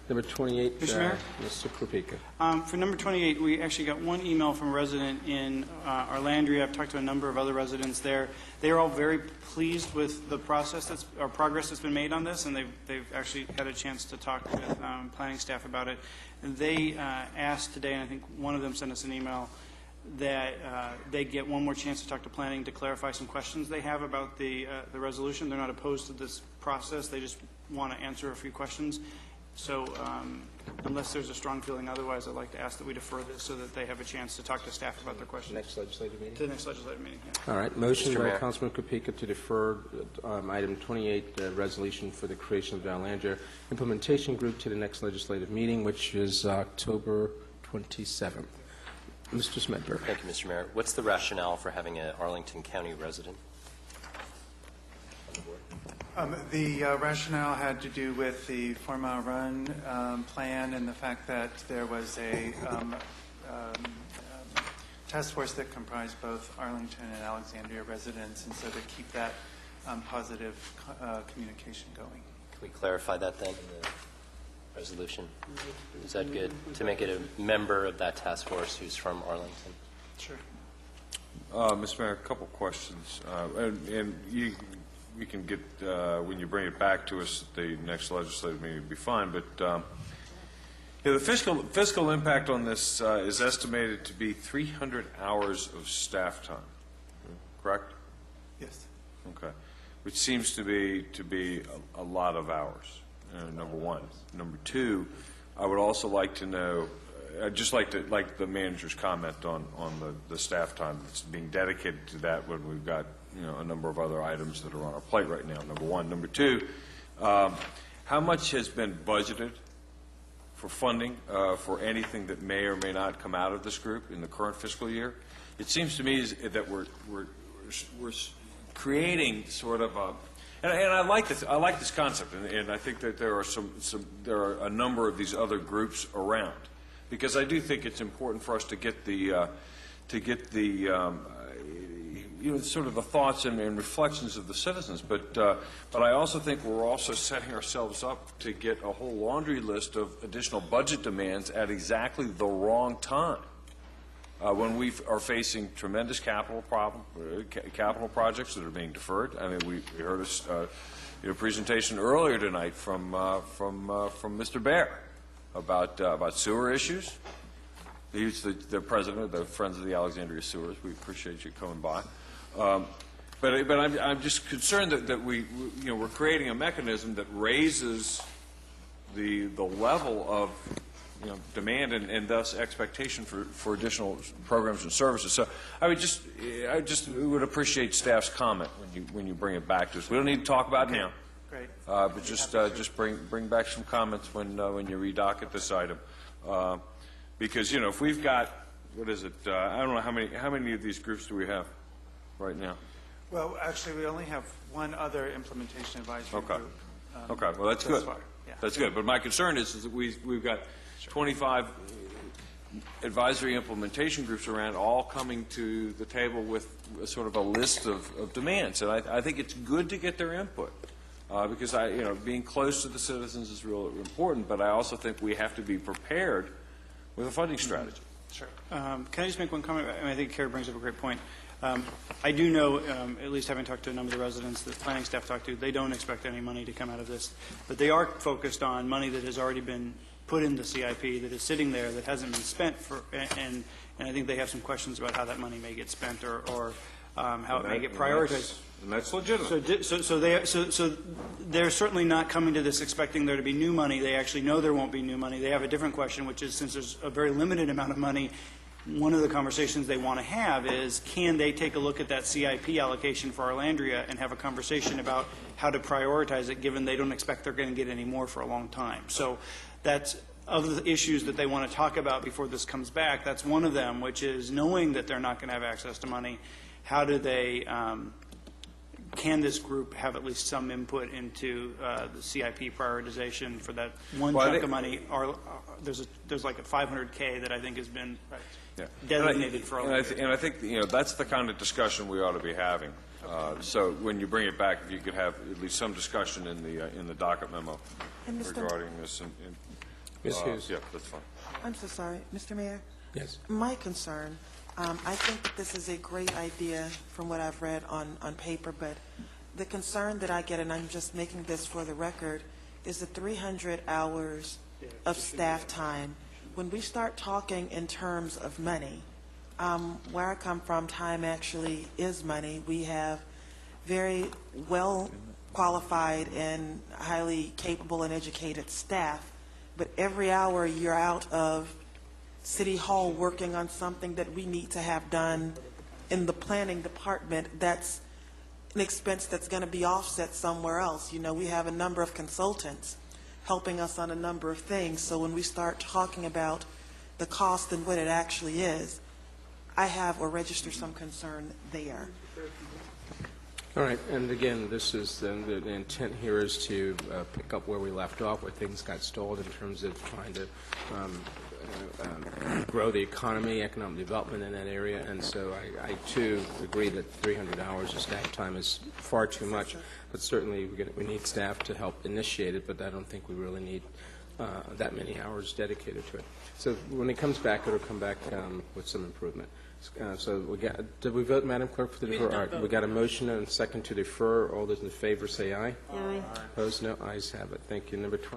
Number 28, Mr. Mayor? Mr. Krupika. For number 28, we actually got one email from a resident in Arlandria. I've talked to a number of other residents there. They are all very pleased with the process progress that's been made on this, and they've actually had a chance to talk with planning staff about it. And they asked today, and I think one of them sent us an email, that they get one more chance to talk to planning to clarify some questions they have about the resolution. They're not opposed to this process. They just want to answer a few questions. So unless there's a strong feeling otherwise, I'd like to ask that we defer this so that they have a chance to talk to staff about their questions. Next legislative meeting? To the next legislative meeting, yeah. All right. Motion by Councilman Krupika to defer item 28, resolution for the creation of the Alexandria Implementation Group to the next legislative meeting, which is October 27th. Mr. Smedberg. Thank you, Mr. Mayor. What's the rationale for having an Arlington County resident? The rationale had to do with the 4 Mile Run plan and the fact that there was a task force that comprised both Arlington and Alexandria residents, and so to keep that positive communication going. Can we clarify that then in the resolution? Is that good? To make it a member of that task force who's from Arlington? Sure. Mr. Mayor, a couple questions. And you can get, when you bring it back to us at the next legislative meeting, it'll be fine. But the fiscal impact on this is estimated to be 300 hours of staff time. Correct? Yes. Okay. Which seems to be a lot of hours. Number one. Number two, I would also like to know. I'd just like the manager's comment on the staff time that's being dedicated to that when we've got a number of other items that are on our plate right now. Number one. Number two, how much has been budgeted for funding for anything that may or may not come out of this group in the current fiscal year? It seems to me that we're creating sort of a. And I like this. I like this concept, and I think that there are a number of these other groups around, because I do think it's important for us to get the sort of the thoughts and reflections of the citizens. But I also think we're also setting ourselves up to get a whole laundry list of additional budget demands at exactly the wrong time. When we are facing tremendous capital projects that are being deferred. I mean, we heard a presentation earlier tonight from Mr. Baer about sewer issues. He's the president of the Friends of the Alexandria Sewers. We appreciate you coming by. But I'm just concerned that we're creating a mechanism that raises the level of demand and thus expectation for additional programs and services. So I just would appreciate staff's comment when you bring it back to us. We don't need to talk about it now. Great. But just bring back some comments when you redocket this item, because if we've got, what is it? I don't know how many of these groups do we have right now? Well, actually, we only have one other implementation advisory group. Okay. Well, that's good. Yeah. That's good. But my concern is that we've got 25 advisory implementation groups around, all coming to the table with sort of a list of demands, and I think it's good to get their input, because being close to the citizens is real important. But I also think we have to be prepared with a funding strategy. Sure. Can I just make one comment? I think Carrie brings up a great point. I do know, at least having talked to a number of the residents that planning staff talked to, they don't expect any money to come out of this. But they are focused on money that has already been put in the CIP, that is sitting there, that hasn't been spent and I think they have some questions about how that money may get spent or how it may get prioritized. And that's legitimate. So they're certainly not coming to this expecting there to be new money. They actually know there won't be new money. They have a different question, which is, since there's a very limited amount of money, one of the conversations they want to have is, can they take a look at that CIP allocation for Arlandria and have a conversation about how to prioritize it, given they don't expect they're going to get any more for a long time. So that's, of the issues that they want to talk about before this comes back, that's one of them, which is knowing that they're not going to have access to money, how do they, can this group have at least some input into the CIP prioritization for that one chunk of money? There's like a $500K that I think has been designated for all. And I think that's the kind of discussion we ought to be having. So when you bring it back, if you could have at least some discussion in the docket memo regarding this. Ms. Hughes? Yeah, that's fine. I'm so sorry, Mr. Mayor. Yes. My concern, I think that this is a great idea from what I've read on paper, but the concern that I get, and I'm just making this for the record, is the 300 hours of staff time. When we start talking in terms of money, where I come from, time actually is money. We have very well qualified and highly capable and educated staff, but every hour you're out of City Hall working on something that we need to have done in the planning department, that's an expense that's going to be offset somewhere else. You know, we have a number of consultants helping us on a number of things, so when we start talking about the cost and what it actually is, I have or register some concern there. All right, and again, this is, the intent here is to pick up where we left off, where things got stalled in terms of trying to grow the economy, economic development in that area, and so I too agree that 300 hours of staff time is far too much, but certainly we need staff to help initiate it, but I don't think we really need that many hours dedicated to it. So when it comes back, it'll come back with some improvement. So did we vote, Madam Clerk, for the defer? All right, we got a motion and a second to defer. All those in favor say aye. Aye. Opposed, no. Ayes have it. Thank you. Number 20.